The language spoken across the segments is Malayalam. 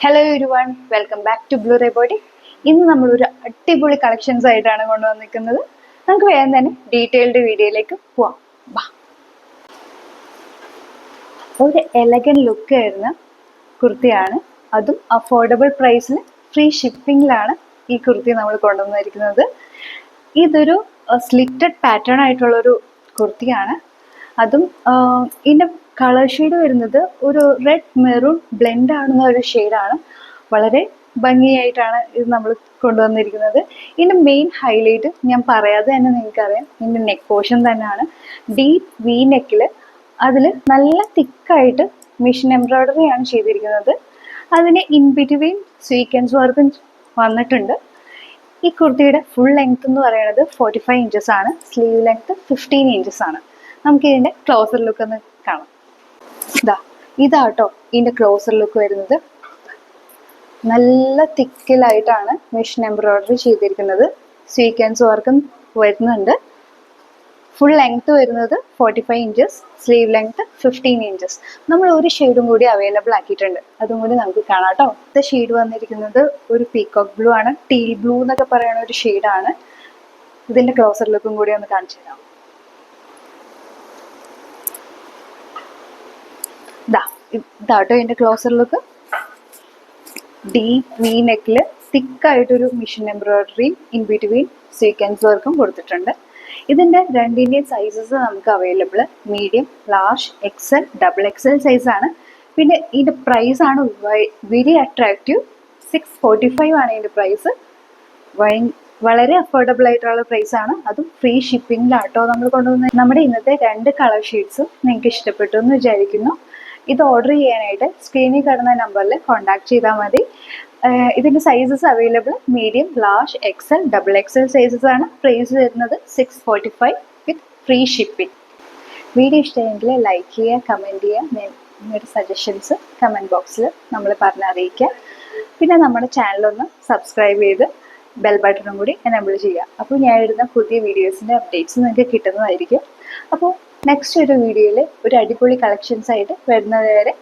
Hello everyone, welcome back to blue റെബോഡി. ഇന്ന് നമ്മളൊരു അടിപൊളി കളക്ഷൻസ് ആയിട്ടാണ് കൊണ്ടുവന്നിരിക്കുന്നത്. നമുക്ക് വേഗം തന്നെ ഡീറ്റെയിൽഡ് വീഡിയോയിലേക്ക് പോവാം. ഒരു എലഗന്റ് ലുക്ക് വരുന്ന കുർത്തിയാണ്, അതും അഫോർഡബിൾ പ്രൈസിൽ ഫ്രീ ഷിപ്പിങ്ങിലാണ് ഈ കുർത്തി നമ്മൾ കൊണ്ടുവന്നിരിക്കുന്നത്. ഇതൊരു സ്ലിറ്റഡ് പാറ്റേൺ ആയിട്ടുള്ളൊരു കുർത്തിയാണ്. അതും ഇതിൻ്റെ കളർ ഷെയ്ഡ് വരുന്നത് ഒരു റെഡ് മെറൂൺ ബ്ലെൻഡ് ആണെന്ന ഒരു ഷെയ്ഡാണ്. വളരെ ഭംഗിയായിട്ടാണ് ഇത് നമ്മൾ കൊണ്ടുവന്നിരിക്കുന്നത്. ഇതിൻ്റെ മെയിൻ ഹൈലൈറ്റ് ഞാൻ പറയാതെ തന്നെ നിങ്ങൾക്കറിയാം, ഇതിൻ്റെ നെക്ക് പോർഷൻ തന്നെയാണ്. ഡീപ്പ് വി നെക്കിൽ അതിൽ നല്ല തിക്കായിട്ട് മെഷീൻ എംബ്രോയ്ഡറി ആണ് ചെയ്തിരിക്കുന്നത്. അതിന് ഇൻ ബിറ്റ്വീൻ സ്വീക്വൻസ് വർക്കും വന്നിട്ടുണ്ട്. ഈ കുർത്തിയുടെ ഫുൾ ലെങ്ത് എന്ന് പറയുന്നത് 45 ഇഞ്ചസ് ആണ്. സ്ലീവ് ലെങ്ത് 15 ഇഞ്ചസ് ആണ്. നമുക്ക് ഇതിൻ്റെ ക്ലോസർ ലുക്ക് ഒന്ന് കാണാം. ഇതാട്ടോ ഇതിൻ്റെ ക്ലോസർ ലുക്ക് വരുന്നത്. നല്ല തിക്കിലായിട്ടാണ് മെഷീൻ എംബ്രോയ്ഡറി ചെയ്തിരിക്കുന്നത്. സ്വീക്വൻസ് വർക്കും വരുന്നുണ്ട്. ഫുൾ ലെങ്ത് വരുന്നത് 45 ഇഞ്ചസ്, സ്ലീവ് ലെങ്ത് 15 ഇഞ്ചസ്. നമ്മൾ ഒരു ഷെയ്ഡും കൂടി അവൈലബിൾ ആക്കിയിട്ടുണ്ട്, അതും കൂടി നമുക്ക് കാണാം കേട്ടോ. ഇത് ഷെയ്ഡ് വന്നിരിക്കുന്നത് ഒരു പീകോക്ക് ബ്ലൂ ആണ്, ടീൽ ബ്ലൂ എന്നൊക്കെ പറയുന്ന ഒരു ഷെയ്ഡാണ്. ഇതിൻ്റെ ക്ലോസർ ലുക്കും കൂടി ഒന്ന് കാണിച്ചു തരാം. ഇതാട്ടോ ഇതിൻ്റെ ക്ലോസർ ലുക്ക്. ഡീപ്പ് വി നെക്കിൽ തിക്കായിട്ടൊരു മെഷീൻ എംബ്രോയ്ഡറിയും ഇൻ ബിറ്റ്വീൻ സ്വീക്വൻസ് വർക്കും കൊടുത്തിട്ടുണ്ട്. ഇതിൻ്റെ രണ്ടിൻ്റെയും സൈസസ് നമുക്ക് available. Medium, large, XL, double XL സൈസാണ്. പിന്നെ ഇതിൻ്റെ പ്രൈസാണ് വെരി അട്രാക്റ്റീവ്. 645 ആണ് ഇതിൻ്റെ പ്രൈസ്. വളരെ അഫോർഡബിൾ ആയിട്ടുള്ള പ്രൈസാണ്, അതും ഫ്രീ ഷിപ്പിങ്ങിലാട്ടോ നമ്മൾ കൊണ്ടുവന്നത്. നമ്മുടെ ഇന്നത്തെ 2 കളർ ഷെയ്ഡ്സും നിങ്ങൾക്ക് ഇഷ്ടപ്പെട്ടു എന്ന് വിചാരിക്കുന്നു. ഇത് ഓർഡർ ചെയ്യാനായിട്ട് സ്ക്രീനിൽ കാണുന്ന നമ്പറിൽ കോൺടാക്ട് ചെയ്താൽ മതി. ഇതിൻ്റെ sizes available medium, large, XL, double XL sizes ആണ്. പ്രൈസ് വരുന്നത് 645 വിത്ത് ഫ്രീ ഷിപ്പിംഗ്. വീഡിയോ ഇഷ്ടമെങ്കിൽ ലൈക്ക് ചെയ്യുക, കമൻറ്റ് ചെയ്യുക. നിങ്ങളുടെ സജഷൻസ് കമൻറ്റ് ബോക്സിൽ നമ്മൾ പറഞ്ഞറിയിക്കുക. പിന്നെ നമ്മുടെ ചാനലൊന്ന് സബ്സ്ക്രൈബ് ചെയ്ത് ബെൽ ബട്ടണും കൂടി എനേബിൾ ചെയ്യുക. അപ്പോൾ ഞാൻ ഇടുന്ന പുതിയ വീഡിയോസിൻ്റെ അപ്ഡേറ്റ്സ് നിങ്ങൾക്ക് കിട്ടുന്നതായിരിക്കും. അപ്പോൾ നെക്സ്റ്റ് ഒരു വീഡിയോയിൽ ഒരു അടിപൊളി കളക്ഷൻസ് ആയിട്ട് വരുന്നത് വരെ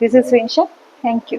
this is Vinsha. Thank you.